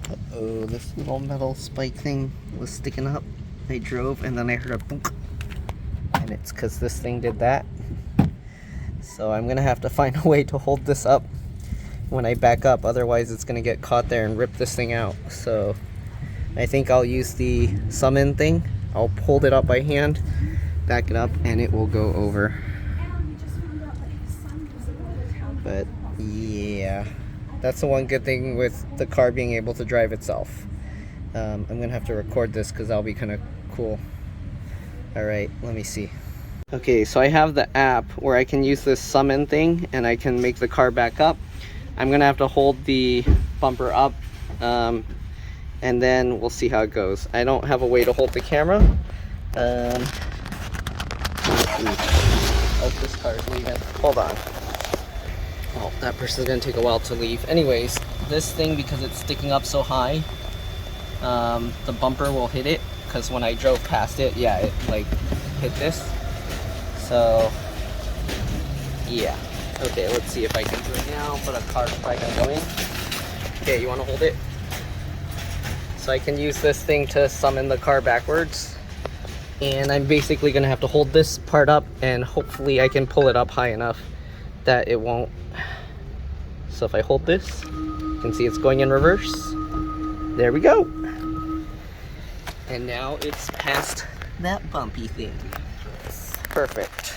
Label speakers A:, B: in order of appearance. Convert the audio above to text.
A: Uh-oh, this little metal spike thing was sticking up. I drove and then I heard a boom. And it's because this thing did that. So I'm gonna have to find a way to hold this up when I back up, otherwise it's gonna get caught there and rip this thing out. So I think I'll use the summon thing. I'll hold it up by hand, back it up, and it will go over. But yeah, that's the one good thing with the car being able to drive itself. I'm gonna have to record this because that'll be kind of cool. Alright, let me see. Okay, so I have the app where I can use this summon thing and I can make the car back up. I'm gonna have to hold the bumper up and then we'll see how it goes. I don't have a way to hold the camera. Oh, this car is leaving. Hold on. Oh, that person's gonna take a while to leave. Anyways, this thing, because it's sticking up so high, the bumper will hit it, because when I drove past it, yeah, it like hit this. So yeah. Okay, let's see if I can do it now, but a car's probably gonna go in. Okay, you wanna hold it? So I can use this thing to summon the car backwards. And I'm basically gonna have to hold this part up and hopefully I can pull it up high enough that it won't. So if I hold this, you can see it's going in reverse. There we go. And now it's past that bumpy thing. Perfect.